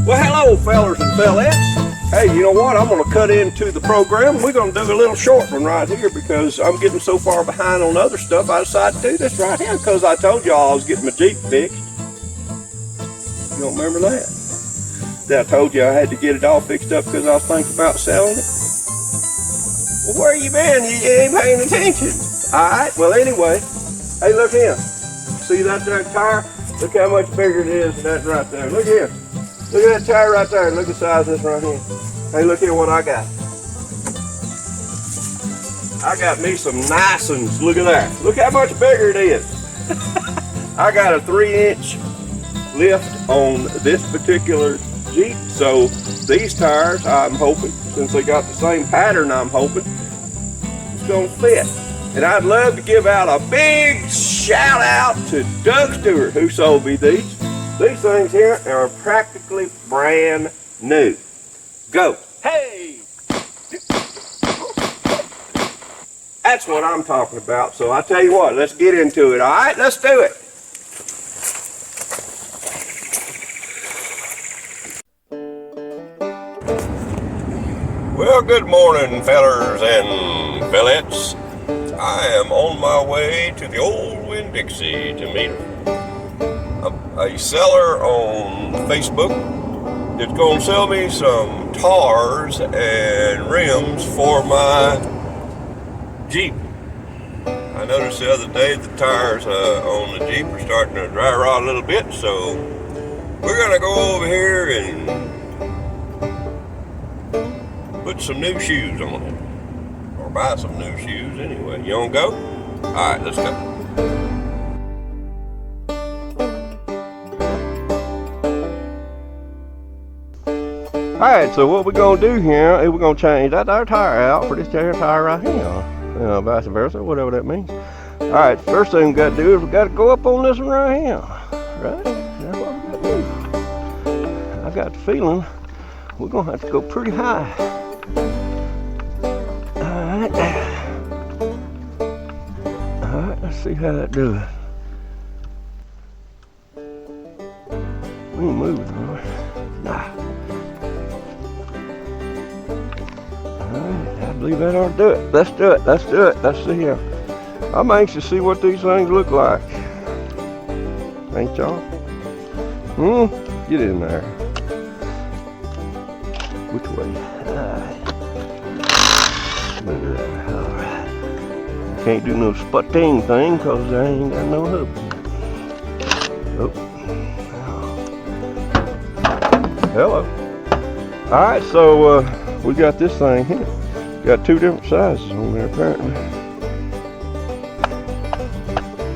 Well, hello, fellers and fellettes. Hey, you know what? I'm going to cut into the program. We're going to do a little short one right here because I'm getting so far behind on other stuff. I decided to do this right here because I told y'all I was getting my Jeep fixed. You don't remember that? That I told you I had to get it all fixed up because I was thinking about selling it. Well, where you been? You ain't paying attention. All right. Well, anyway. Hey, look here. See that there tire? Look how much bigger it is than that right there. Look here. Look at that tire right there. Look at the size of this right here. Hey, look here what I got. I got me some nice ones. Look at that. Look how much bigger it is. I got a 3-inch lift on this particular Jeep. So these tires, I'm hoping, since they got the same pattern, I'm hoping it's gonna fit. And I'd love to give out a big shout out to Doug Stewart, who sold me these. These things here are practically brand new. Go. Hey! That's what I'm talking about. So I tell you what, let's get into it, all right? Let's do it. Well, good morning, fellers and fellettes. I am on my way to the old Winn-Dixie to meet a seller on Facebook that's going to sell me some tires and rims for my Jeep. I noticed the other day the tires on the Jeep are starting to dry rot a little bit, so we're going to go over here and put some new shoes on it. Or buy some new shoes anyway. You want to go? Alright, let's go. Alright, so what we're going to do here is we're going to change that there tire out for this tire right here. Vice versa, whatever that means. Alright, first thing we got to do is we got to go up on this one right here. Right? That's what we got to do. I got the feeling we're going to have to go pretty high. Alright, let's see how that does. We ain't moving, right? Nah. Alright, I believe that ought to do it. Let's do it, let's do it. Let's see here. I'm anxious to see what these things look like. Ain't y'all? Get in there. Which way? Look at that. Alright. Can't do no sputting thing because I ain't got no hub. Oh. Hello. Alright, so we got this thing here. Got two different sizes on there apparently.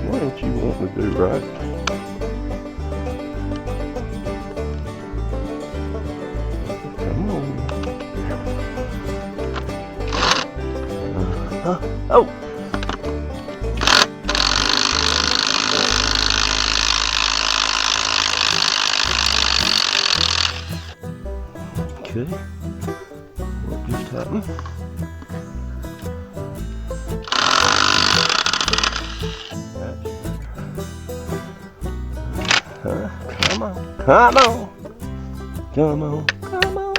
What don't you want to do, right? Come on. Oh! Okay. What just happened? Come on. Come on. Come on. Come on.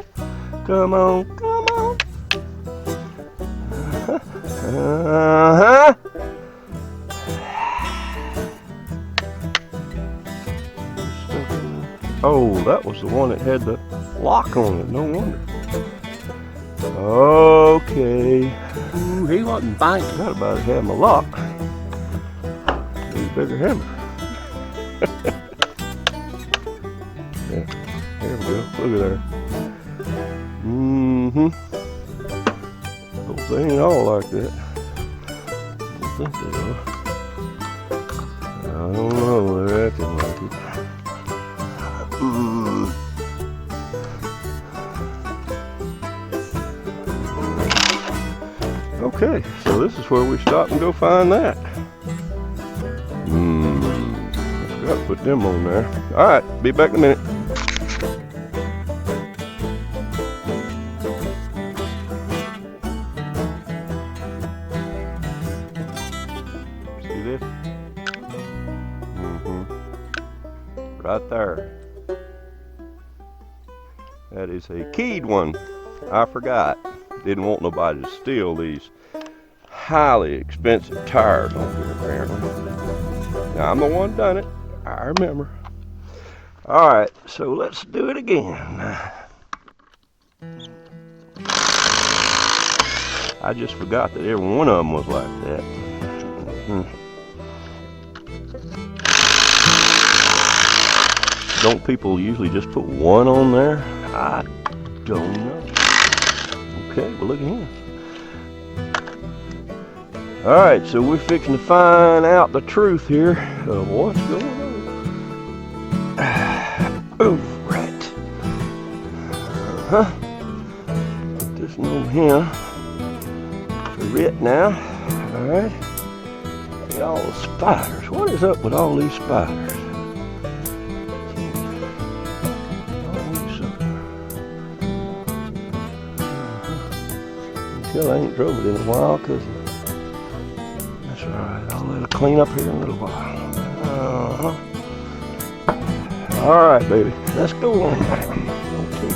Come on. Come on. Oh, that was the one that had the lock on it. No wonder. Okay. Ooh, he wasn't biting. Forgot about it having a lock. Need a bigger hammer. Yeah, there we go. Look at there. Hope they ain't all like that. I don't think they are. I don't know. They're acting like it. Okay, so this is where we stop and go find that. I forgot to put them on there. Alright, be back in a minute. See this? right there. That is a keyed one. I forgot. Didn't want nobody to steal these highly expensive tires on here, apparently. Now, I'm the one done it. I remember. All right, so let's do it again. I just forgot that every one of them was like that. Don't people usually just put one on there? I don't know. Okay, well look at him. All right, so we're fixing to find out the truth here of what's going on. Oh, right. Put this one on here. For it now. All right. Look at all the spiders. What is up with all these spiders? Until I ain't drove it in a while, cause that's all right. I'll let it clean up here in a little while. All right, baby. Let's go on back. Okay.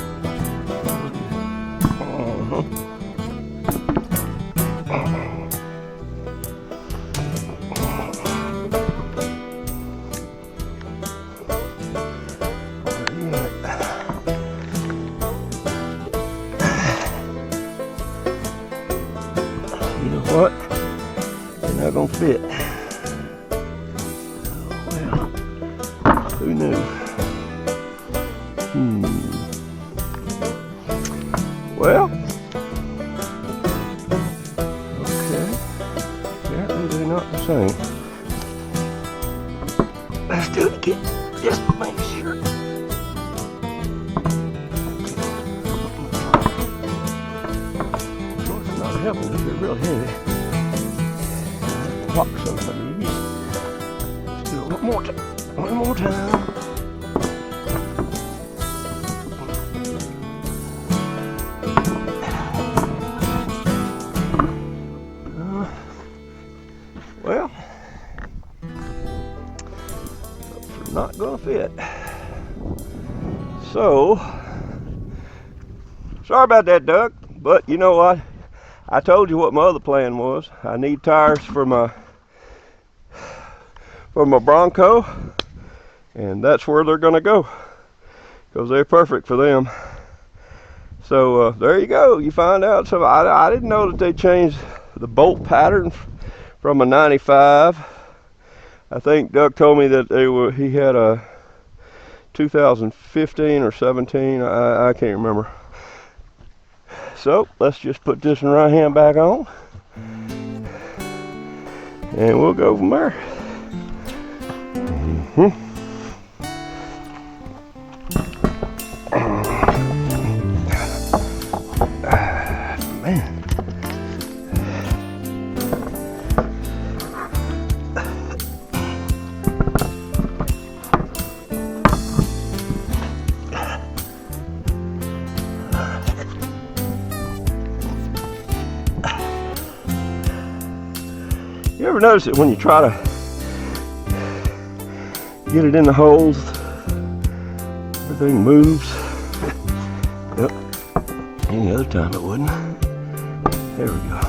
You know what? They're not gonna fit. Well, who knew? Well, okay. Apparently they're not the same. Let's do it again, just to make sure. It's not helping if they're real heavy. Lock somebody. Let's do it one more time. One more time. Well, they're not gonna fit. So, sorry about that, Doug, but you know what? I told you what my other plan was. I need tires for my Bronco, and that's where they're gonna go, because they're perfect for them. So there you go. You find out. So I didn't know that they changed the bolt pattern from a 95. I think Doug told me that he had a 2015 or 17. I can't remember. So let's just put this one right hand back on, and we'll go from there. Man. You ever notice that when you try to get it in the holes, everything moves? Yep. Any other time it wouldn't. There we go.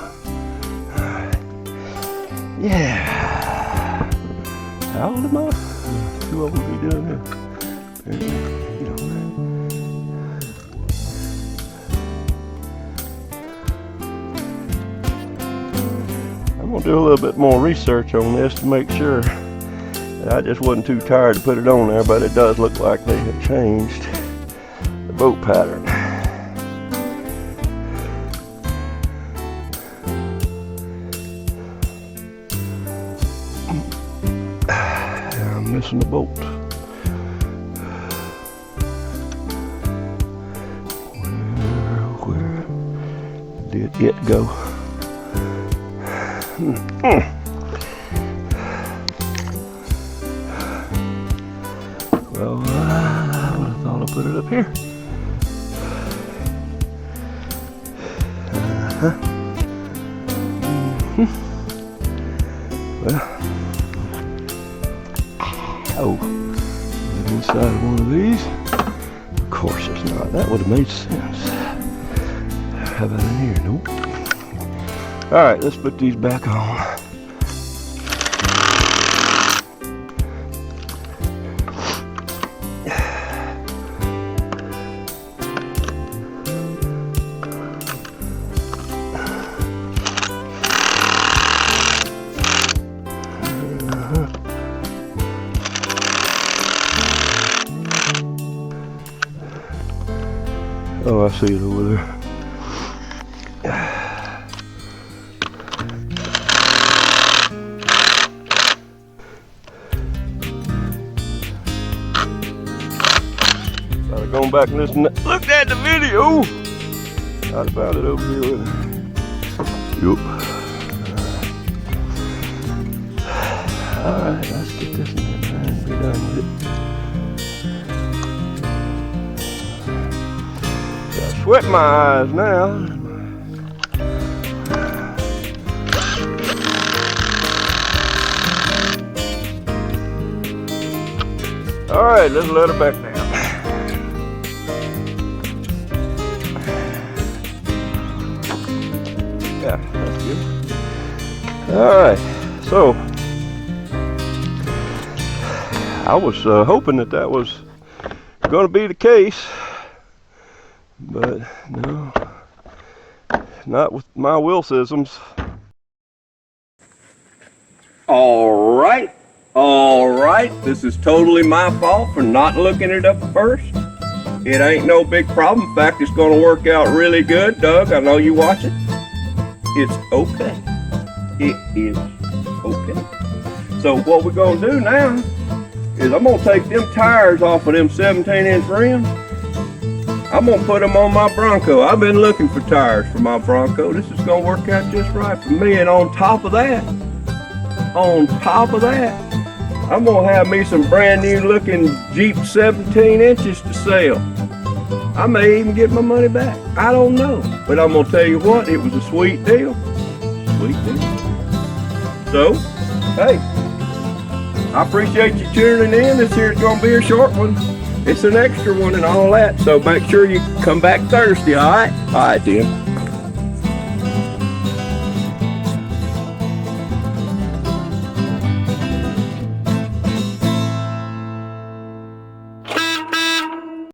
Alright. Yeah. How old am I? Too old to be doing this. There you go. Get on there. I'm gonna do a little bit more research on this to make sure that I just wasn't too tired to put it on there, but it does look like they have changed the bolt pattern. I'm missing the bolt. Where did it go? Well, I would have thought I put it up here. Well, oh, inside of one of these. Of course there's not. That would have made sense. How about in here? Nope. Alright, let's put these back on. Oh, I see it over there. I'd have gone back and listened. Looked at the video. I'd have found it over here with it. Yup. Alright, let's get this in there and be done with it. Sweat my eyes now. All right, let's let her back down. Yeah, that's good. All right, so I was hoping that was going to be the case. But no, not with my Wilsisms. All right. This is totally my fault for not looking it up first. It ain't no big problem. In fact, it's going to work out really good. Doug, I know you watch it. It's okay. It is okay. So what we're going to do now is I'm going to take them tires off of them 17-inch rims. I'm gonna put them on my Bronco. I've been looking for tires for my Bronco. This is gonna work out just right for me. And on top of that, I'm gonna have me some brand new looking Jeep 17 inches to sell. I may even get my money back. I don't know. But I'm gonna tell you what, it was a sweet deal. So, hey, I appreciate you tuning in. This here's gonna be a short one. It's an extra one and all that, so make sure you come back Thursday, all right? All right, then.